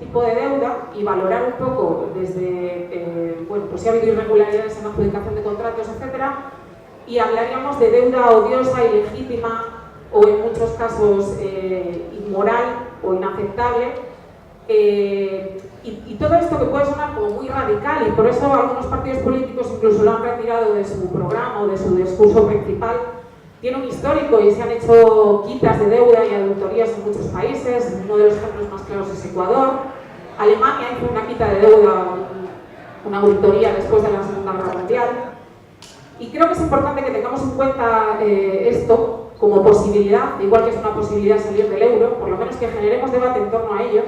tipo de deuda y valorar un poco desde, bueno, pues si ha habido irregularidades en la adjudicación de contratos, etcétera, y hablaríamos de deuda odiosa, ilegítima o en muchos casos inmoral o inaceptable. Y todo esto que puede sonar como muy radical, y por eso algunos partidos políticos incluso lo han retirado de su programa o de su discurso principal, tiene un histórico y se han hecho quitas de deuda y auditorías en muchos países. Uno de los ejemplos más claros es Ecuador. Alemania hizo una quita de deuda, una auditoría después de la Segunda Guerra Mundial. Y creo que es importante que tengamos en cuenta esto como posibilidad, igual que es una posibilidad salir del euro, por lo menos que generemos debate en torno a ello,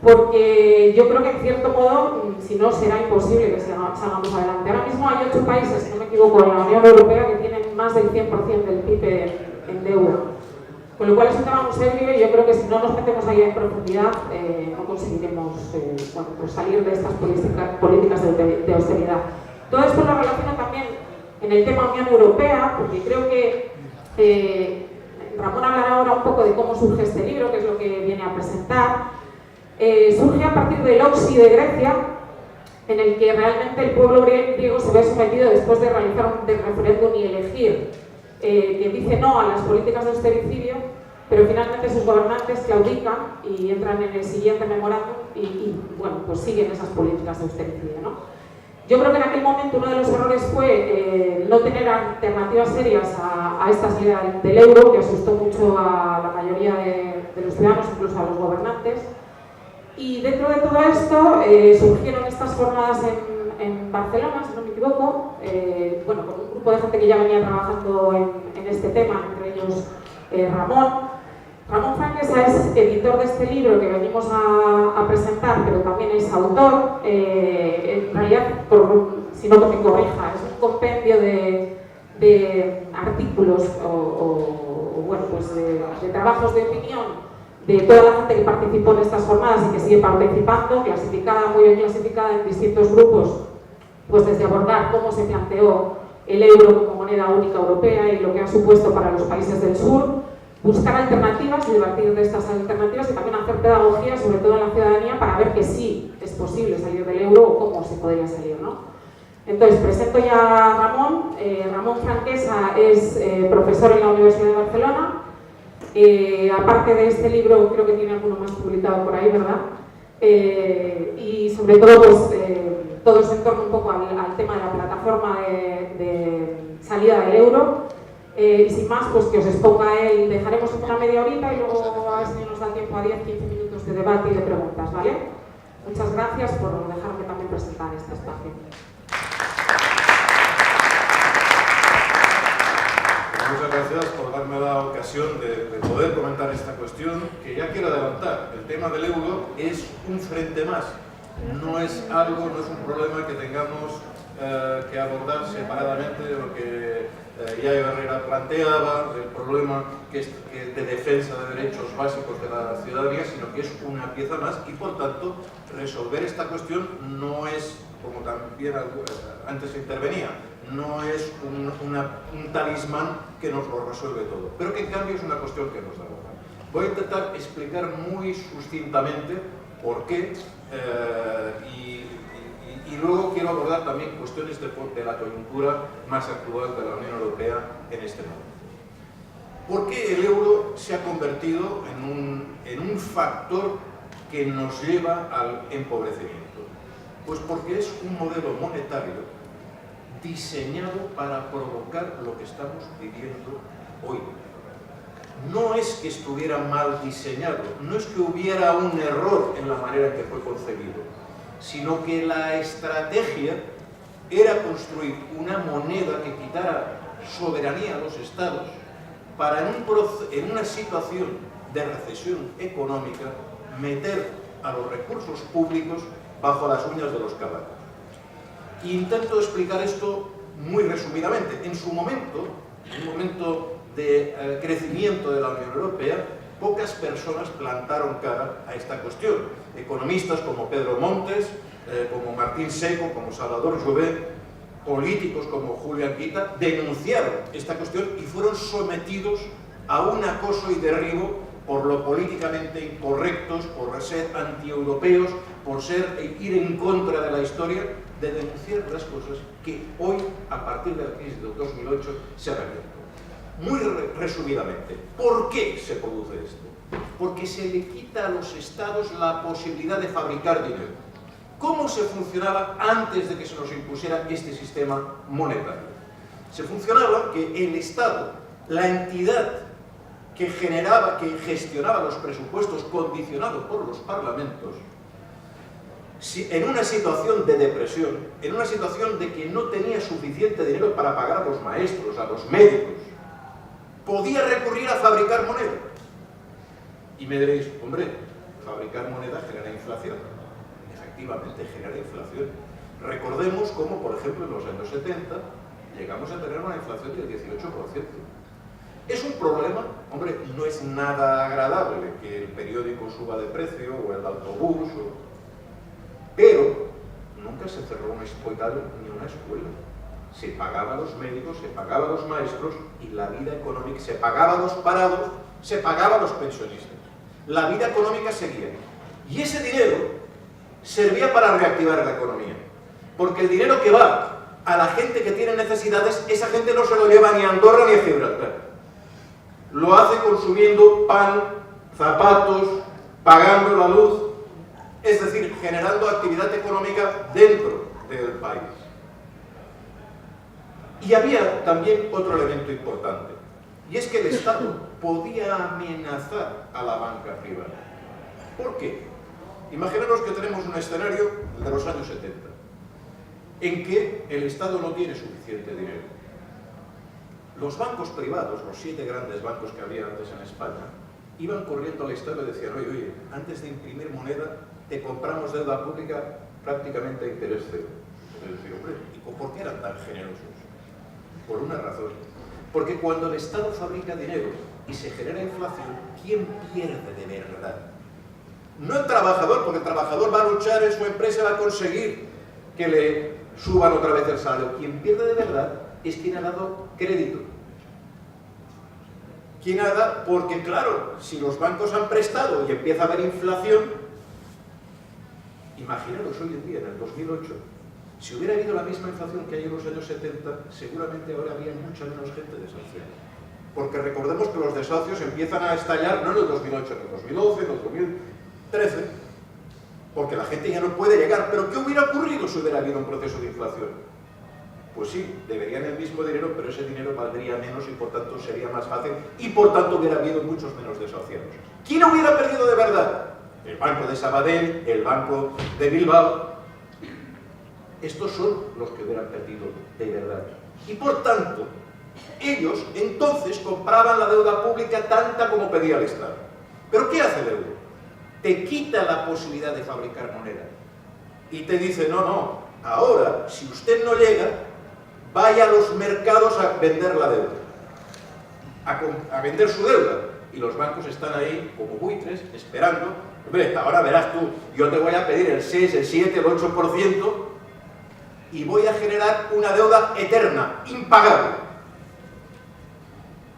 porque yo creo que en cierto modo, si no, será imposible que salgamos adelante. Ahora mismo hay 8 países, si no me equivoco, en la Unión Europea que tienen más del 100% del PIB en deuda. Con lo cual es un tema muy serio y yo creo que si no nos metemos ahí en profundidad no conseguiremos bueno, pues salir de estas políticas de austeridad. Todo esto lo relaciono también en el tema Unión Europea, porque creo que Ramón hablará ahora un poco de cómo surge este libro, que es lo que viene a presentar. Surge a partir del Oxi de Grecia, en el que realmente el pueblo griego se ve sometido después de realizar un referéndum y elegir que dice no a las políticas de austericidio, pero finalmente sus gobernantes claudican y entran en el siguiente memorándum y bueno, pues siguen esas políticas de austericidio, ¿no? Yo creo que en aquel momento uno de los errores fue no tener alternativas serias a esta salida del euro, que asustó mucho a la mayoría de los ciudadanos, incluso a los gobernantes. Y dentro de todo esto surgieron estas jornadas en Barcelona, si no me equivoco, bueno, con un grupo de gente que ya venía trabajando en este tema, entre ellos Ramón. Ramón Franquesa es editor de este libro que venimos a presentar, pero también es autor. En realidad, si no me corrija, es un compendio de artículos o bueno, pues de trabajos de opinión de toda la gente que participó en estas jornadas y que sigue participando, clasificada, muy bien clasificada en distintos grupos, pues desde abordar cómo se planteó el euro como moneda única europea y lo que ha supuesto para los países del sur, buscar alternativas y debatir de estas alternativas y también hacer pedagogía, sobre todo en la ciudadanía, para ver que sí es posible salir del euro o cómo se podría salir, ¿no? Entonces, presento ya a Ramón. Ramón Franquesa es profesor en la Universidad de Barcelona. Aparte de este libro, creo que tiene alguno más publicado por ahí, ¿verdad? Y sobre todo, pues, todo se entorna un poco al tema de la plataforma de salida del euro. Y sin más, pues que os exponga él. Dejaremos una media horita y luego a ver si nos da tiempo a 10-15 minutos de debate y de preguntas, ¿vale? Muchas gracias por dejarme también presentar este espacio. Muchas gracias por darme la ocasión de poder comentar esta cuestión, que ya quiero adelantar. El tema del euro es un frente más, no es algo, no es un problema que tengamos que abordar separadamente de lo que Yayo Herrera planteaba, del problema que es de defensa de derechos básicos de la ciudadanía, sino que es una pieza más y, por tanto, resolver esta cuestión no es, como también antes intervenía, no es un talismán que nos lo resuelve todo, pero que en cambio es una cuestión que nos da boca. Voy a intentar explicar muy sucintamente por qué y luego quiero abordar también cuestiones de la coyuntura más actual de la Unión Europea en este momento. ¿Por qué el euro se ha convertido en un factor que nos lleva al empobrecimiento? Pues porque es un modelo monetario diseñado para provocar lo que estamos viviendo hoy. No es que estuviera mal diseñado, no es que hubiera un error en la manera en que fue concebido, sino que la estrategia era construir una moneda que quitara soberanía a los estados para en una situación de recesión económica meter a los recursos públicos bajo las uñas de los caballos. Intento explicar esto muy resumidamente. En su momento, en un momento de crecimiento de la Unión Europea, pocas personas plantaron cara a esta cuestión. Economistas como Pedro Montes, como Martín Seco, como Salvador Jouvet, políticos como Julián Quita, denunciaron esta cuestión y fueron sometidos a un acoso y derribo por lo políticamente incorrectos, por ser antieuropeos, por ir en contra de la historia, de denunciar las cosas que hoy, a partir de la crisis del 2008, se han abierto. Muy resumidamente, ¿por qué se produce esto? Porque se le quita a los estados la posibilidad de fabricar dinero. ¿Cómo se funcionaba antes de que se nos impusiera este sistema monetario? Se funcionaba que el Estado, la entidad que gestionaba los presupuestos condicionados por los parlamentos, en una situación de depresión, en una situación de que no tenía suficiente dinero para pagar a los maestros, a los médicos, podía recurrir a fabricar moneda. Y me diréis, hombre, fabricar moneda genera inflación. Efectivamente, genera inflación. Recordemos cómo, por ejemplo, en los años 70 llegamos a tener una inflación del 18%. Es un problema, hombre, no es nada agradable que el periódico suba de precio o el autobús, pero nunca se cerró un hospital ni una escuela. Se pagaba a los médicos, se pagaba a los maestros y la vida económica, se pagaba a los parados, se pagaba a los pensionistas. La vida económica seguía. Y ese dinero servía para reactivar la economía. Porque el dinero que va a la gente que tiene necesidades, esa gente no se lo lleva ni a Andorra ni a Gibraltar. Lo hace consumiendo pan, zapatos, pagando la luz, es decir, generando actividad económica dentro del país. Y había también otro elemento importante, y es que el Estado podía amenazar a la banca privada. ¿Por qué? Imaginaros que tenemos un escenario de los años 70, en que el Estado no tiene suficiente dinero. Los bancos privados, los 7 grandes bancos que había antes en España, iban corriendo al Estado y decían, oye, antes de imprimir moneda, te compramos deuda pública prácticamente a interés cero. Es decir, hombre, ¿y por qué eran tan generosos? Por una razón. Porque cuando el Estado fabrica dinero y se genera inflación, ¿quién pierde de verdad? No el trabajador, porque el trabajador va a luchar en su empresa, va a conseguir que le suban otra vez el salario. Quien pierde de verdad es quien ha dado crédito. ¿Quién ha dado? Porque claro, si los bancos han prestado y empieza a haber inflación, imaginaros hoy en día, en el 2008, si hubiera habido la misma inflación que hay en los años 70, seguramente ahora habría mucha menos gente desahuciada. Porque recordemos que los desahucios empiezan a estallar no en el 2008, en el 2012, en el 2013, porque la gente ya no puede llegar. ¿Pero qué hubiera ocurrido si hubiera habido un proceso de inflación? Pues sí, deberían el mismo dinero, pero ese dinero valdría menos y por tanto sería más fácil y por tanto hubiera habido muchos menos desahuciados. ¿Quién hubiera perdido de verdad? El Banco de Sabadell, el Banco de Bilbao. Estos son los que hubieran perdido de verdad. Y por tanto, ellos entonces compraban la deuda pública tanta como pedía el Estado. ¿Pero qué hace el euro? Te quita la posibilidad de fabricar moneda. Y te dice, no, ahora, si usted no llega, vaya a los mercados a vender la deuda, a vender su deuda. Y los bancos están ahí como buitres, esperando. Hombre, ahora verás tú, yo te voy a pedir el 6, el 7, el 8% y voy a generar una deuda eterna, impagable.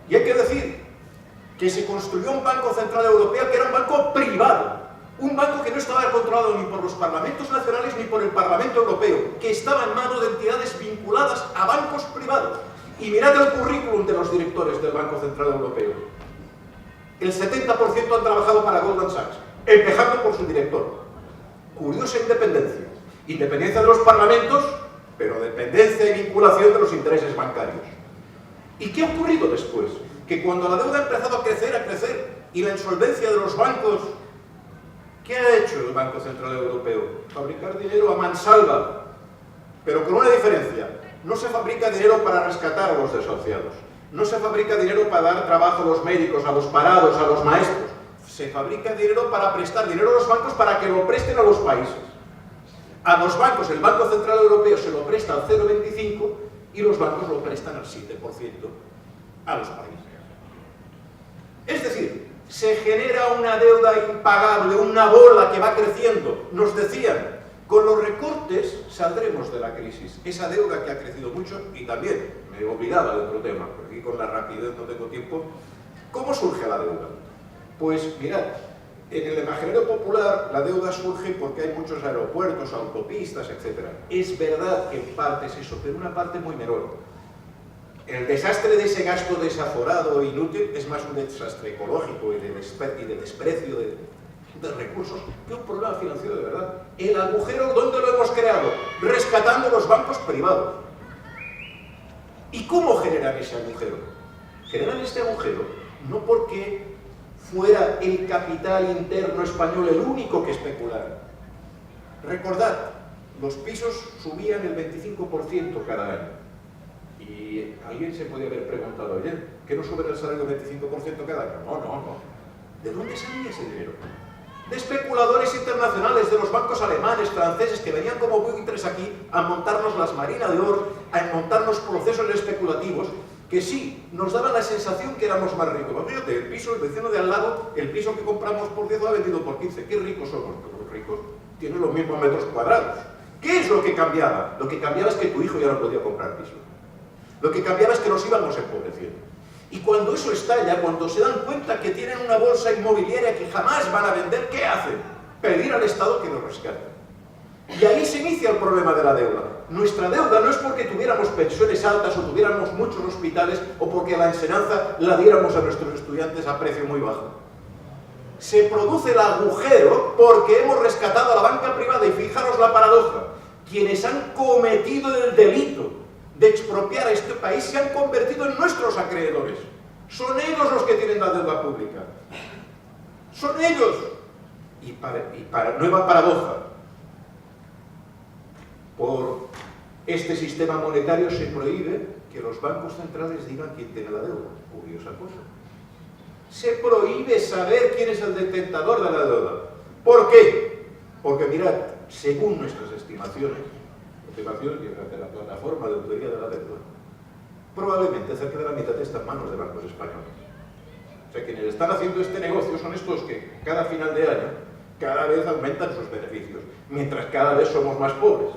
Y hay que decir que se construyó un Banco Central Europeo que era un banco privado. Un banco que no estaba controlado ni por los parlamentos nacionales ni por el Parlamento Europeo, que estaba en manos de entidades vinculadas a bancos privados. Y mirad el currículum de los directores del Banco Central Europeo. El 70% han trabajado para Goldman Sachs, empezando por su director. Curiosa independencia. Independencia de los parlamentos, pero dependencia y vinculación de los intereses bancarios. ¿Y qué ha ocurrido después? Que cuando la deuda ha empezado a crecer, y la insolvencia de los bancos, ¿qué ha hecho el Banco Central Europeo? Fabricar dinero a mansalva, pero con una diferencia. No se fabrica dinero para rescatar a los desahuciados. No se fabrica dinero para dar trabajo a los médicos, a los parados, a los maestros. Se fabrica dinero para prestar dinero a los bancos para que lo presten a los países. A los bancos, el Banco Central Europeo se lo presta al 0,25 y los bancos lo prestan al 7% a los países. Es decir, se genera una deuda impagable, una bola que va creciendo. Nos decían, con los recortes saldremos de la crisis. Esa deuda que ha crecido mucho, y también me olvidaba de otro tema, porque aquí con la rapidez no tengo tiempo. ¿Cómo surge la deuda? Pues mirad, en el imaginario popular la deuda surge porque hay muchos aeropuertos, autopistas, etc. Es verdad que en parte es eso, pero una parte muy menor. El desastre de ese gasto desaforado e inútil es más un desastre ecológico y de desprecio de recursos que un problema financiero de verdad. El agujero, ¿dónde lo hemos creado? Rescatando los bancos privados. ¿Y cómo generan ese agujero? Generan este agujero no porque fuera el capital interno español el único que especulara. Recordad, los pisos subían el 25% cada año. Y alguien se podía haber preguntado, oye, ¿que no sube el salario del 25% cada año? No. ¿De dónde salía ese dinero? De especuladores internacionales, de los bancos alemanes, franceses, que venían como buitres aquí a montarnos las marinas de oro, a montarnos procesos especulativos, que sí, nos daban la sensación que éramos más ricos. Pues fíjate, el piso, el vecino de al lado, el piso que compramos por 10 lo ha vendido por 15. ¿Qué ricos somos? Los ricos tienen los mismos metros cuadrados. ¿Qué es lo que cambiaba? Lo que cambiaba es que tu hijo ya no podía comprar piso. Lo que cambiaba es que nos íbamos empobreciendo. Y cuando eso estalla, cuando se dan cuenta que tienen una bolsa inmobiliaria que jamás van a vender, ¿qué hacen? Pedir al Estado que los rescate. Y ahí se inicia el problema de la deuda. Nuestra deuda no es porque tuviéramos pensiones altas o tuviéramos muchos hospitales o porque la enseñanza la diéramos a nuestros estudiantes a precio muy bajo. Se produce el agujero porque hemos rescatado a la banca privada y fijaros la paradoja. Quienes han cometido el delito de expropiar a este país se han convertido en nuestros acreedores. Son ellos los que tienen la deuda pública. Son ellos. Y para nueva paradoja, por este sistema monetario se prohíbe que los bancos centrales digan quién tiene la deuda. Curiosa cosa. Se prohíbe saber quién es el detentor de la deuda. ¿Por qué? Porque mirad, según nuestras estimaciones de la plataforma de auditoría de la deuda, probablemente cerca de la mitad está en manos de bancos españoles. O sea, quienes están haciendo este negocio son estos que cada final de año cada vez aumentan sus beneficios, mientras cada vez somos más pobres.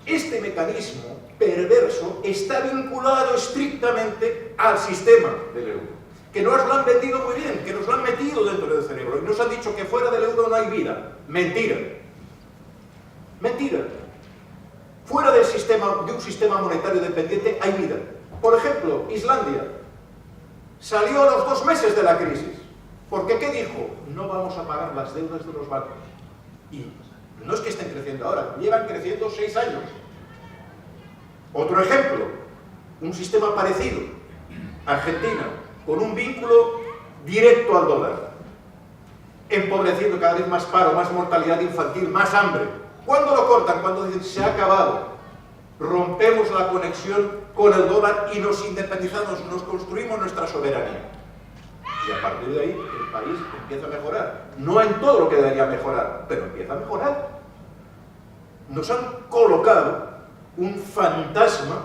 Este mecanismo perverso está vinculado estrictamente al sistema del euro, que nos lo han vendido muy bien, que nos lo han metido dentro del cerebro y nos han dicho que fuera del euro no hay vida. Mentira. Mentira. Fuera del sistema, de un sistema monetario dependiente hay vida. Por ejemplo, Islandia salió a los 2 meses de la crisis. ¿Porque qué dijo? No vamos a pagar las deudas de los bancos. Y no es que estén creciendo ahora, llevan creciendo 6 años. Otro ejemplo, un sistema parecido, Argentina, con un vínculo directo al dólar, empobreciendo cada vez más paro, más mortalidad infantil, más hambre. ¿Cuándo lo cortan? Cuando dicen se ha acabado. Rompemos la conexión con el dólar y nos independizamos, nos construimos nuestra soberanía. Y a partir de ahí el país empieza a mejorar. No en todo lo que debería mejorar, pero empieza a mejorar. Nos han colocado un fantasma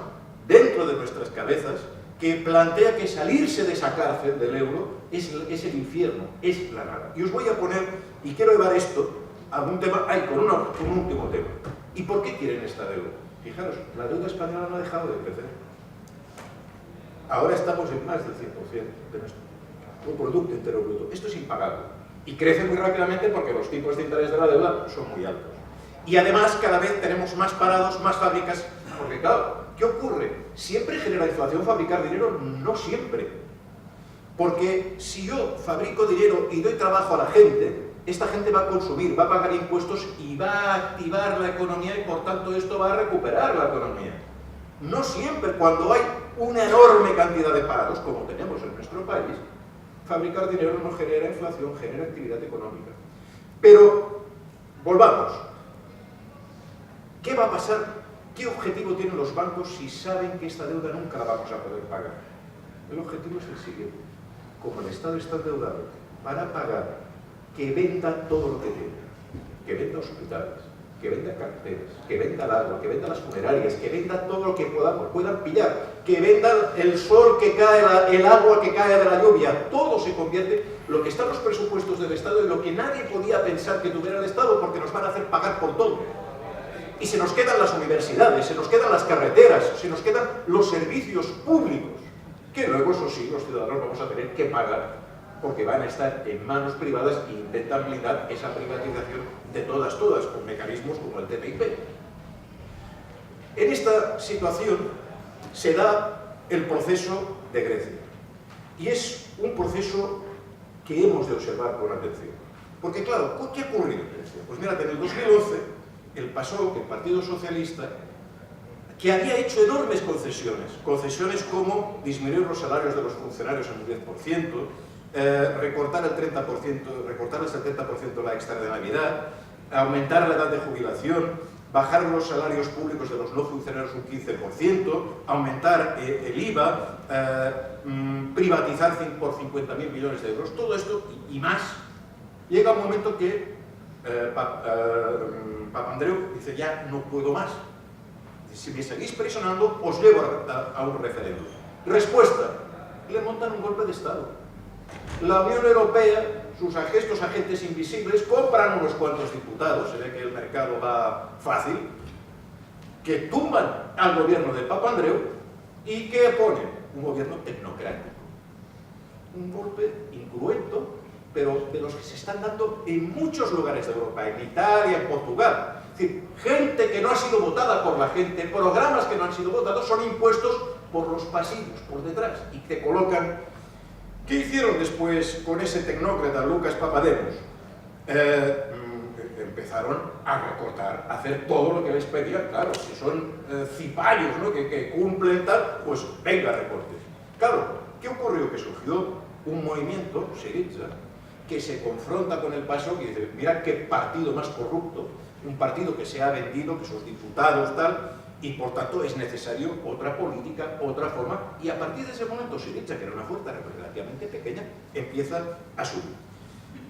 dentro de nuestras cabezas que plantea que salirse de esa cárcel del euro es el infierno, es la nada. Y os voy a poner, y quiero llevar esto a un tema, con un último tema. ¿Y por qué quieren esta deuda? Fijaros, la deuda española no ha dejado de crecer. Ahora estamos en más del 100% de nuestro Producto Interno Bruto. Esto es impagable. Y crece muy rápidamente porque los tipos de interés de la deuda son muy altos. Y además cada vez tenemos más parados, más fábricas, porque claro, ¿qué ocurre? ¿Siempre genera inflación fabricar dinero? No siempre. Porque si yo fabrico dinero y doy trabajo a la gente, esta gente va a consumir, va a pagar impuestos y va a activar la economía y por tanto esto va a recuperar la economía. No siempre, cuando hay una enorme cantidad de parados, como tenemos en nuestro país, fabricar dinero no genera inflación, genera actividad económica. Pero, volvamos. ¿Qué va a pasar? ¿Qué objetivo tienen los bancos si saben que esta deuda nunca la vamos a poder pagar? El objetivo es el siguiente. Como el Estado está endeudado para pagar, que venda todo lo que tiene. Que venda hospitales, que venda carreteras, que venda el agua, que venda las funerarias, que venda todo lo que puedan pillar, que venda el sol que cae, el agua que cae de la lluvia. Todo se convierte, lo que está en los presupuestos del Estado y lo que nadie podía pensar que tuviera el Estado, porque nos van a hacer pagar por todo. Y se nos quedan las universidades, se nos quedan las carreteras, se nos quedan los servicios públicos, que luego, eso sí, los ciudadanos vamos a tener que pagar porque van a estar en manos privadas e intentan blindar esa privatización de todas, con mecanismos como el TTIP. En esta situación se da el proceso de Grecia, y es un proceso que hemos de observar con atención. Porque claro, ¿qué ha ocurrido en Grecia? Pues mira, en el 2011, el PASOK, el Partido Socialista, que había hecho enormes concesiones como disminuir los salarios de los funcionarios en un 10%, recortar el 30%, recortar el 70% la extra de Navidad, aumentar la edad de jubilación, bajar los salarios públicos de los no funcionarios un 15%, aumentar el IVA, privatizar por 50.000 millones de euros, todo esto y más. Llega un momento que Papandreou dice: ya no puedo más. Si me seguís presionando, os llevo a un referéndum. Respuesta: le montan un golpe de Estado. La Unión Europea, estos agentes invisibles, compran unos cuantos diputados, se ve que el mercado va fácil, que tumban al gobierno de Papandreou y que ponen un gobierno tecnocrático. Un golpe incruento, pero de los que se están dando en muchos lugares de Europa, en Italia, en Portugal. Es decir, gente que no ha sido votada por la gente, programas que no han sido votados, son impuestos por los pasillos, por detrás, y te colocan. ¿Qué hicieron después con ese tecnócrata, Lucas Papademos? Empezaron a recortar, a hacer todo lo que les pedían. Claro, si son cipayos, ¿no?, que cumplen tal, pues venga, recortes. Claro, ¿qué ocurrió? Que surgió un movimiento, Syriza, que se confronta con el PASOK y dice: mira qué partido más corrupto, un partido que se ha vendido, que sus diputados tal, y por tanto es necesario otra política, otra forma, y a partir de ese momento Syriza, que era una fuerza relativamente pequeña, empieza a subir.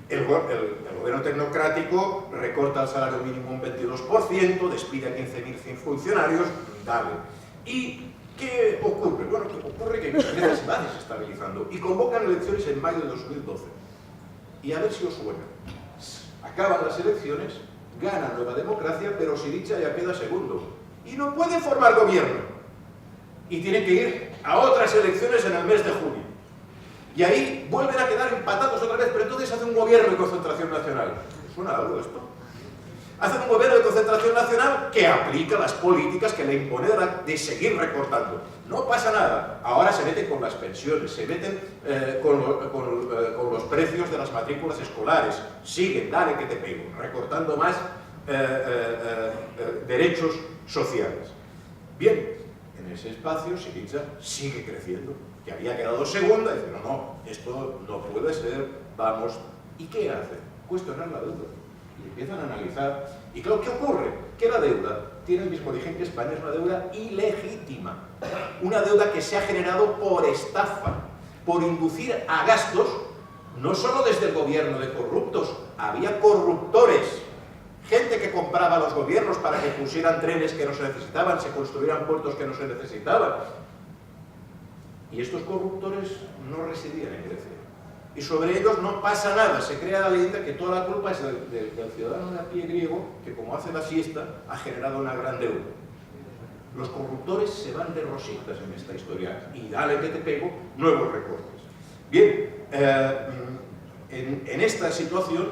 El gobierno tecnocrático recorta el salario mínimo un 22%, despide a 15.100 funcionarios, dale. ¿Y qué ocurre? Bueno, que ocurre que Grecia se va desestabilizando y convocan elecciones en mayo de 2012. Y a ver si os suena. Acaban las elecciones, gana Nueva Democracia, pero Syriza ya queda segundo. Y no puede formar gobierno. Y tienen que ir a otras elecciones en el mes de junio. Y ahí vuelven a quedar empatados otra vez, pero entonces hacen un gobierno de concentración nacional. ¿Suena algo esto? Hacen un gobierno de concentración nacional que aplica las políticas que le impone de seguir recortando. No pasa nada. Ahora se meten con las pensiones, se meten con los precios de las matrículas escolares. Siguen, dale que te pego, recortando más derechos sociales. Bien, en ese espacio Syriza sigue creciendo, que había quedado segunda, y dice: no, esto no puede ser, vamos. ¿Y qué hace? Cuestionar la deuda. Y empiezan a analizar. Y claro, ¿qué ocurre? Que la deuda tiene el mismo origen que España, es una deuda ilegítima. Una deuda que se ha generado por estafa, por inducir a gastos, no solo desde el gobierno de corruptos, había corruptores. Gente que compraba a los gobiernos para que pusieran trenes que no se necesitaban, se construyeran puertos que no se necesitaban. Y estos corruptores no residían en Grecia. Y sobre ellos no pasa nada. Se crea la leyenda que toda la culpa es del ciudadano de a pie griego, que como hace la siesta, ha generado una gran deuda. Los corruptores se van de rositas en esta historia. Y dale que te pego, nuevos recortes. Bien, en esta situación,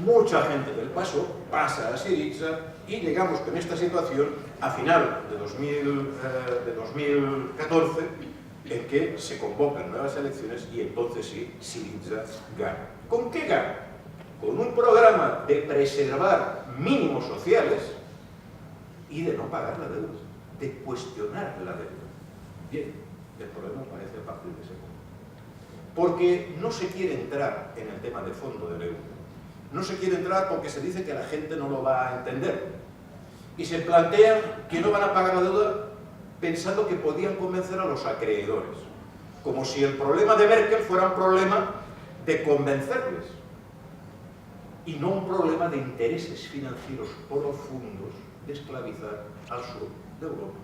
mucha gente del PASOK pasa a Syriza y llegamos con esta situación a final de 2014, en que se convocan nuevas elecciones y entonces sí, Syriza gana. ¿Con qué gana? Con un programa de preservar mínimos sociales y de no pagar la deuda, de cuestionar la deuda. Bien, el problema aparece a partir de ese momento. Porque no se quiere entrar en el tema de fondo del euro. No se quiere entrar porque se dice que la gente no lo va a entender. Y se plantean que no van a pagar la deuda pensando que podían convencer a los acreedores. Como si el problema de Merkel fuera un problema de convencerles. Y no un problema de intereses financieros profundos de esclavizar al sur de Europa.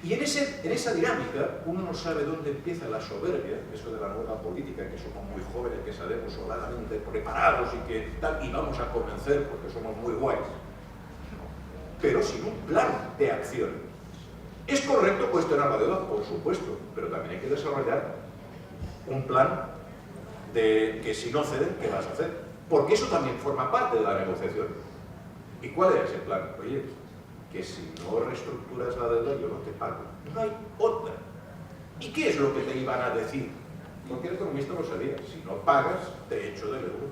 Y en esa dinámica uno no sabe dónde empieza la soberbia, eso de la nueva política, que somos muy jóvenes, que sabemos sobradamente preparados y que tal, y vamos a convencer porque somos muy guays. Pero sin un plan de acción. Es correcto cuestionar la deuda, por supuesto, pero también hay que desarrollar un plan de que si no ceden, ¿qué vas a hacer? Porque eso también forma parte de la negociación. ¿Y cuál era ese plan? Oye, que si no reestructuras la deuda yo no te pago. No hay otra. ¿Y qué es lo que te iban a decir? Porque el economista lo sabía. Si no pagas, te echo del euro.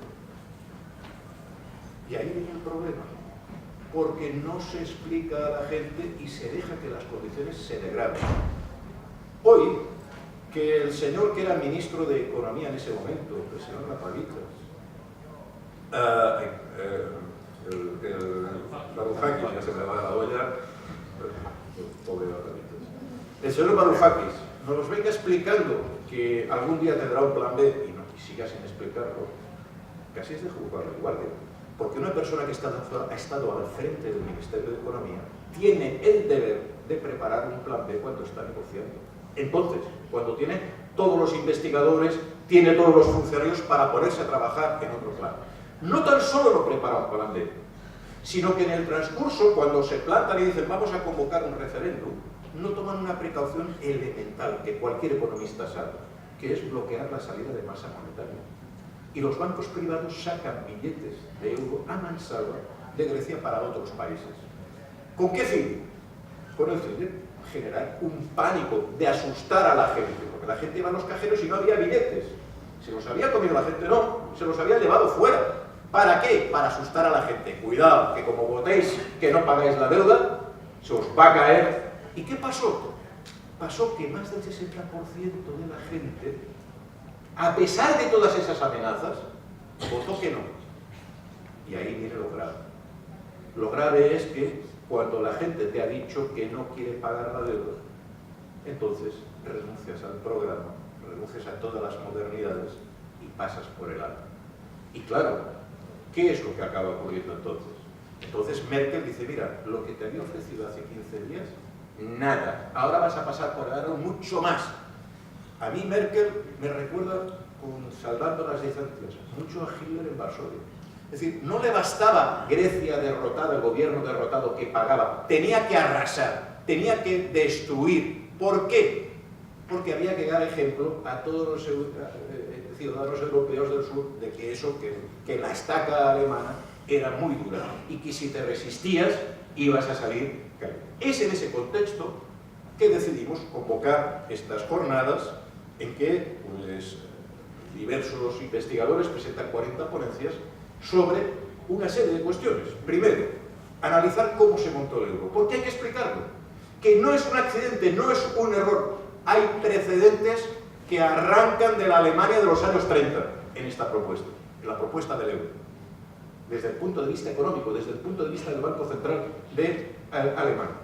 Y ahí viene el problema. Porque no se explica a la gente y se deja que las condiciones se degraden. Hoy, que el señor que era ministro de Economía en ese momento, el señor Lapalitas, Varoufakis, ya se me va la olla, pobre Lapalitas. El señor Varoufakis nos venga explicando que algún día tendrá un plan B y siga sin explicarlo, casi es de jugar la guardia. Porque una persona que ha estado al frente del Ministerio de Economía tiene el deber de preparar un plan B cuando está negociando. Entonces, cuando tiene todos los investigadores, tiene todos los funcionarios para ponerse a trabajar en otro plan. No tan solo lo prepara un plan B, sino que en el transcurso, cuando se plantan y dicen vamos a convocar un referéndum, no toman una precaución elemental que cualquier economista sabe, que es bloquear la salida de masa monetaria. Y los bancos privados sacan billetes de euro a mansalva de Grecia para otros países. ¿Con qué fin? Con el fin de generar un pánico, de asustar a la gente, porque la gente iba a los cajeros y no había billetes. Se los había comido la gente, no, se los había llevado fuera. ¿Para qué? Para asustar a la gente. Cuidado, que como votéis que no pagáis la deuda, se os va a caer. ¿Y qué pasó? Pasó que más del 60% de la gente, a pesar de todas esas amenazas, votó que no. Y ahí viene lo grave. Lo grave es que cuando la gente te ha dicho que no quiere pagar la deuda, entonces renuncias al programa, renuncias a todas las modernidades y pasas por el alto. Y claro, ¿qué es lo que acaba ocurriendo entonces? Entonces Merkel dice, mira, lo que te había ofrecido hace 15 días, nada. Ahora vas a pasar por el aro mucho más. A mí Merkel me recuerda, salvando las distancias, mucho a Hitler en Varsovia. Es decir, no le bastaba Grecia derrotada, el gobierno derrotado que pagaba. Tenía que arrasar, tenía que destruir. ¿Por qué? Porque había que dar ejemplo a todos los ciudadanos europeos del sur de que eso, que la estaca alemana era muy dura y que si te resistías ibas a salir caído. Es en ese contexto que decidimos convocar estas jornadas en que pues, diversos investigadores presentan 40 ponencias sobre una serie de cuestiones. Primero, analizar cómo se montó el euro. ¿Por qué hay que explicarlo? Que no es un accidente, no es un error. Hay precedentes que arrancan de la Alemania de los años 30 en esta propuesta, en la propuesta del euro. Desde el punto de vista económico, desde el punto de vista del Banco Central de Alemania.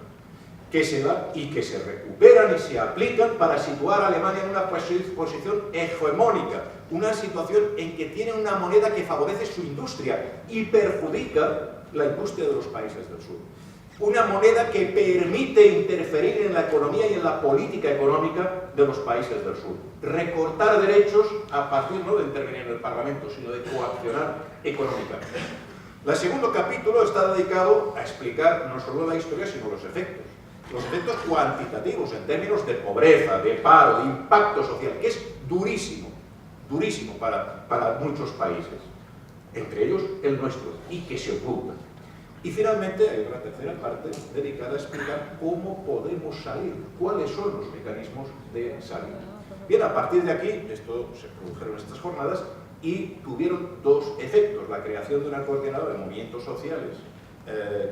Que se da y que se recuperan y se aplican para situar a Alemania en una posición hegemónica, una situación en que tiene una moneda que favorece su industria y perjudica la industria de los países del sur. Una moneda que permite interferir en la economía y en la política económica de los países del sur. Recortar derechos a partir no de intervenir en el Parlamento, sino de coaccionar económicamente. El segundo capítulo está dedicado a explicar no solo la historia, sino los efectos. Los efectos cuantitativos en términos de pobreza, de paro, de impacto social, que es durísimo, durísimo para muchos países, entre ellos el nuestro, y que se oculta. Y finalmente hay una tercera parte dedicada a explicar cómo podemos salir, cuáles son los mecanismos de salida. Bien, a partir de aquí, esto se produjeron estas jornadas y tuvieron dos efectos: la creación de una coordinadora de movimientos sociales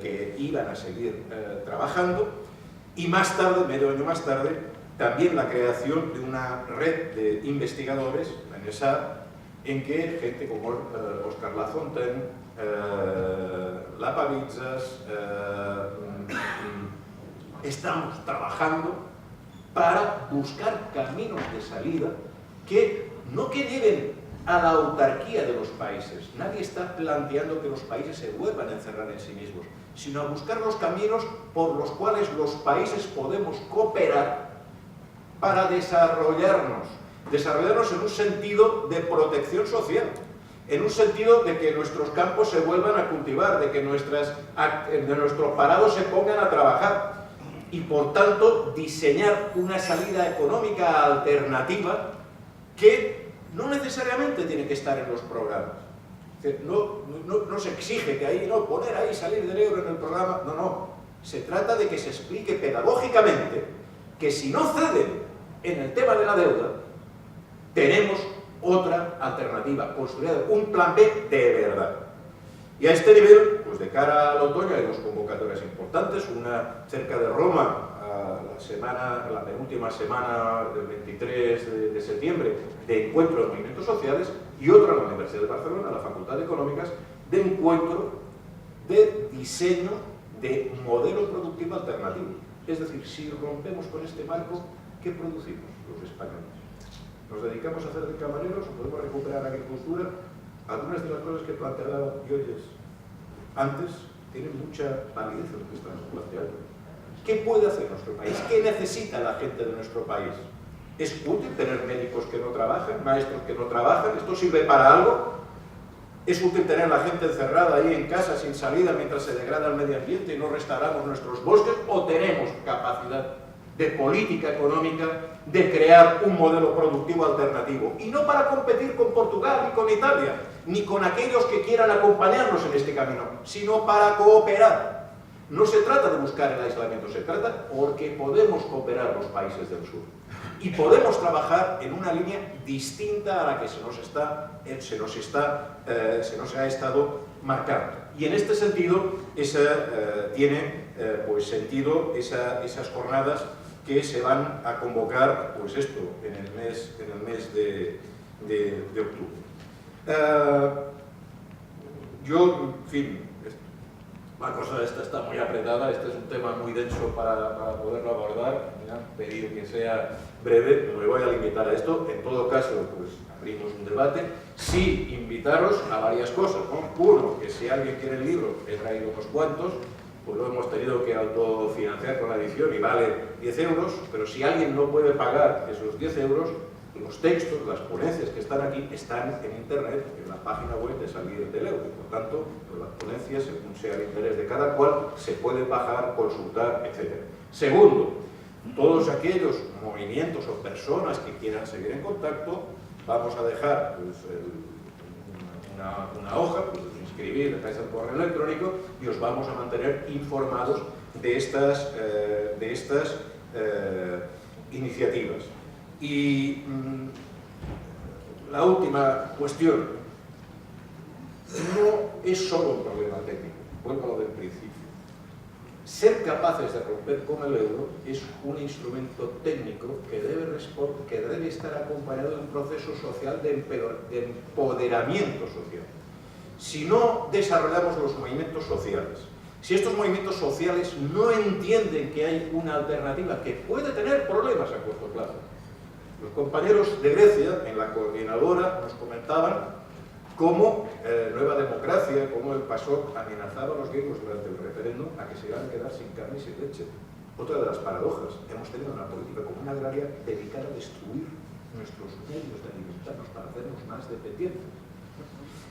que iban a seguir trabajando, y más tarde, medio año más tarde, también la creación de una red de investigadores, la NSA, en que gente como Óscar Lafontaine, Lapalitzas, estamos trabajando para buscar caminos de salida que no que lleven a la autarquía de los países. Nadie está planteando que los países se vuelvan a encerrar en sí mismos, sino a buscar los caminos por los cuales los países podemos cooperar para desarrollarnos en un sentido de protección social, en un sentido de que nuestros campos se vuelvan a cultivar, de que nuestros parados se pongan a trabajar y, por tanto, diseñar una salida económica alternativa que no necesariamente tiene que estar en los programas. No se exige que ahí, no, poner ahí, salir del euro en el programa, no. Se trata de que se explique pedagógicamente que si no ceden en el tema de la deuda, tenemos otra alternativa, construir un plan B de verdad. Y a este nivel, pues de cara al otoño hay dos convocatorias importantes, una cerca de Roma, la penúltima semana del 23 de septiembre, de encuentro de movimientos sociales, y otra en la Universidad de Barcelona, la Facultad de Económicas, de encuentro de diseño de modelo productivo alternativo. Es decir, si rompemos con este marco, ¿qué producimos los españoles? ¿Nos dedicamos a hacer de camareros o podemos recuperar la agricultura? Algunas de las cosas que planteaba Yoyes antes tienen mucha validez en lo que estamos planteando. ¿Qué puede hacer nuestro país? ¿Qué necesita la gente de nuestro país? ¿Es útil tener médicos que no trabajan, maestros que no trabajan? ¿Esto sirve para algo? ¿Es útil tener a la gente encerrada ahí en casa sin salida mientras se degrada el medio ambiente y no restauramos nuestros bosques? ¿O tenemos capacidad de política económica de crear un modelo productivo alternativo? Y no para competir con Portugal ni con Italia, ni con aquellos que quieran acompañarnos en este camino, sino para cooperar. No se trata de buscar el aislamiento, se trata porque podemos cooperar los países del sur. Y podemos trabajar en una línea distinta a la que se nos ha estado marcando. Y en este sentido, tiene pues sentido esas jornadas que se van a convocar, pues esto, en el mes de octubre. Yo, en fin, la cosa esta está muy apretada, este es un tema muy denso para poderlo abordar, pedir que sea breve, me voy a limitar a esto. En todo caso, pues abrimos un debate. Sí, invitaros a varias cosas, ¿no? Uno, que si alguien quiere el libro, he traído unos cuantos, pues lo hemos tenido que autofinanciar con la edición y vale 10 euros, pero si alguien no puede pagar esos 10 euros, los textos, las ponencias que están aquí, están en internet, en la página web de Salir del Euro. Por tanto, pues las ponencias, según sea el interés de cada cual, se pueden bajar, consultar, etc. Segundo, todos aquellos movimientos o personas que quieran seguir en contacto, vamos a dejar pues, una hoja, pues inscribir, dejáis el correo electrónico y os vamos a mantener informados de estas iniciativas. Y la última cuestión, no es solo un problema técnico, vuelvo a lo del principio. Ser capaces de romper con el euro es un instrumento técnico que debe estar acompañado de un proceso social de empoderamiento social. Si no desarrollamos los movimientos sociales, si estos movimientos sociales no entienden que hay una alternativa que puede tener problemas a corto plazo. Los compañeros de Grecia, en la coordinadora, nos comentaban cómo Nueva Democracia, cómo el PASOK amenazaba a los griegos durante el referéndum a que se iban a quedar sin carne y sin leche. Otra de las paradojas, hemos tenido una política común agraria dedicada a destruir nuestros medios de alimentarnos para hacernos más dependientes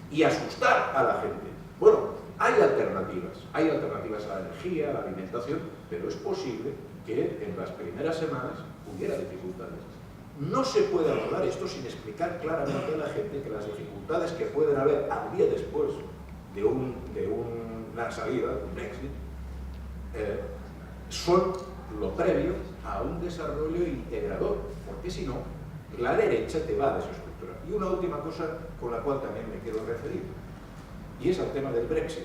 y asustar a la gente. Bueno, hay alternativas a la energía, a la alimentación, pero es posible que en las primeras semanas hubiera dificultades. No se puede abordar esto sin explicar claramente a la gente que las dificultades que pueden haber al día después de una salida, un Brexit, son lo previo a un desarrollo integrador, porque si no, la derecha te va a desestructurar. Y una última cosa con la cual también me quiero referir, y es al tema del Brexit.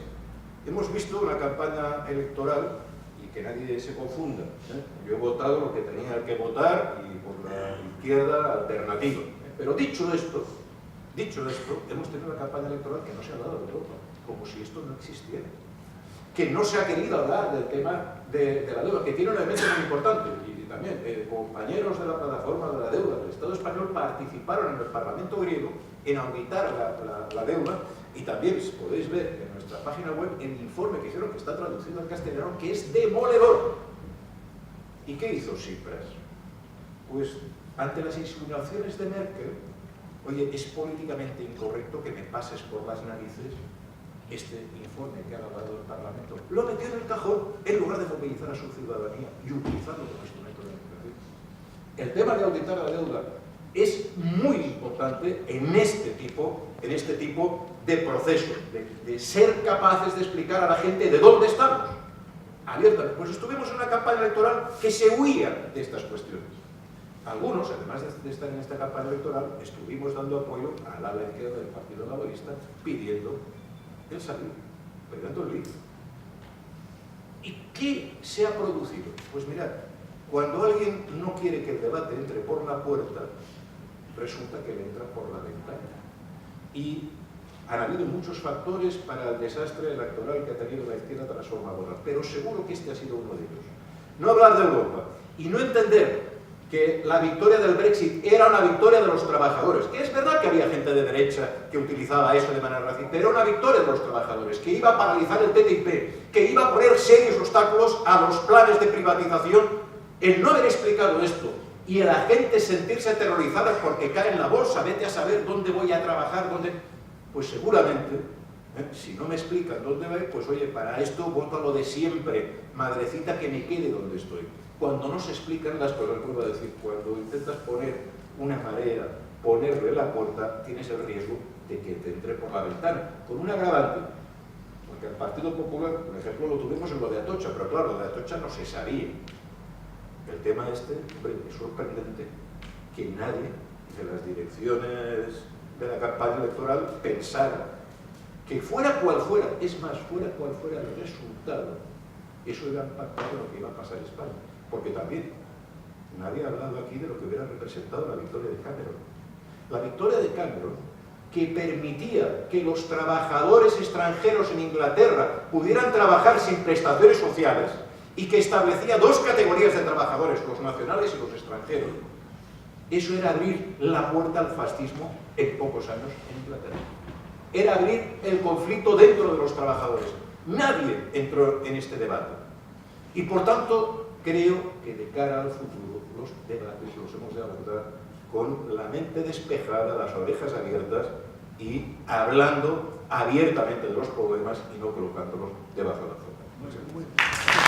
Hemos visto una campaña electoral, y que nadie se confunda, yo he votado lo que tenía que votar y por la izquierda alternativa. Pero dicho esto, hemos tenido una campaña electoral que no se ha hablado de Europa, como si esto no existiera. Que no se ha querido hablar del tema de la deuda, que tiene un elemento muy importante. Y también compañeros de la plataforma de la deuda del Estado español participaron en el Parlamento griego en auditar la deuda, y también podéis ver en nuestra página web el informe que hicieron, que está traducido al castellano, que es demoledor. ¿Y qué hizo Tsipras? Pues ante las insinuaciones de Merkel, oye, es políticamente incorrecto que me pases por las narices este informe que ha elaborado el Parlamento. Lo metió en el cajón en lugar de movilizar a su ciudadanía y utilizarlo como instrumento de democracia. El tema de auditar la deuda es muy importante en este tipo de procesos, de ser capaces de explicar a la gente de dónde estamos. Abiertamente. Pues estuvimos en una campaña electoral que se huía de estas cuestiones. Algunos, además de estar en esta campaña electoral, estuvimos dando apoyo al ala izquierda del Partido Laborista, pidiendo el salir, pidiendo el líder. ¿Y qué se ha producido? Pues mirad, cuando alguien no quiere que el debate entre por la puerta, resulta que le entra por la ventana. Y han habido muchos factores para el desastre electoral que ha tenido la izquierda transformadora, pero seguro que este ha sido uno de ellos. No hablar de Europa y no entender que la victoria del Brexit era una victoria de los trabajadores, que es verdad que había gente de derecha que utilizaba eso de manera racista, pero era una victoria de los trabajadores, que iba a paralizar el TTIP, que iba a poner serios obstáculos a los planes de privatización. El no haber explicado esto y a la gente sentirse aterrorizada porque cae en la bolsa, vete a saber dónde voy a trabajar, pues seguramente, si no me explican dónde voy, pues oye, para esto voto a lo de siempre, madrecita, que me quede donde estoy. Cuando no se explican las cosas, vuelvo a decir, cuando intentas poner una marea, ponerle la puerta, tienes el riesgo de que te entre por la ventana, con un agravante, porque el Partido Popular, por ejemplo, lo tuvimos en lo de Atocha, pero claro, lo de Atocha no se sabía. El tema este, hombre, es sorprendente que nadie de las direcciones de la campaña electoral pensara que fuera cual fuera, es más, fuera cual fuera el resultado, eso iba a impactar en lo que iba a pasar en España. Porque también nadie ha hablado aquí de lo que hubiera representado la victoria de Cameron. La victoria de Cameron, que permitía que los trabajadores extranjeros en Inglaterra pudieran trabajar sin prestaciones sociales y que establecía dos categorías de trabajadores, los nacionales y los extranjeros. Eso era abrir la puerta al fascismo en pocos años en Inglaterra. Era abrir el conflicto dentro de los trabajadores. Nadie entró en este debate. Y por tanto, creo que de cara al futuro los debates los hemos de abordar con la mente despejada, las orejas abiertas y hablando abiertamente de los problemas y no colocándolos debajo de la alfombra.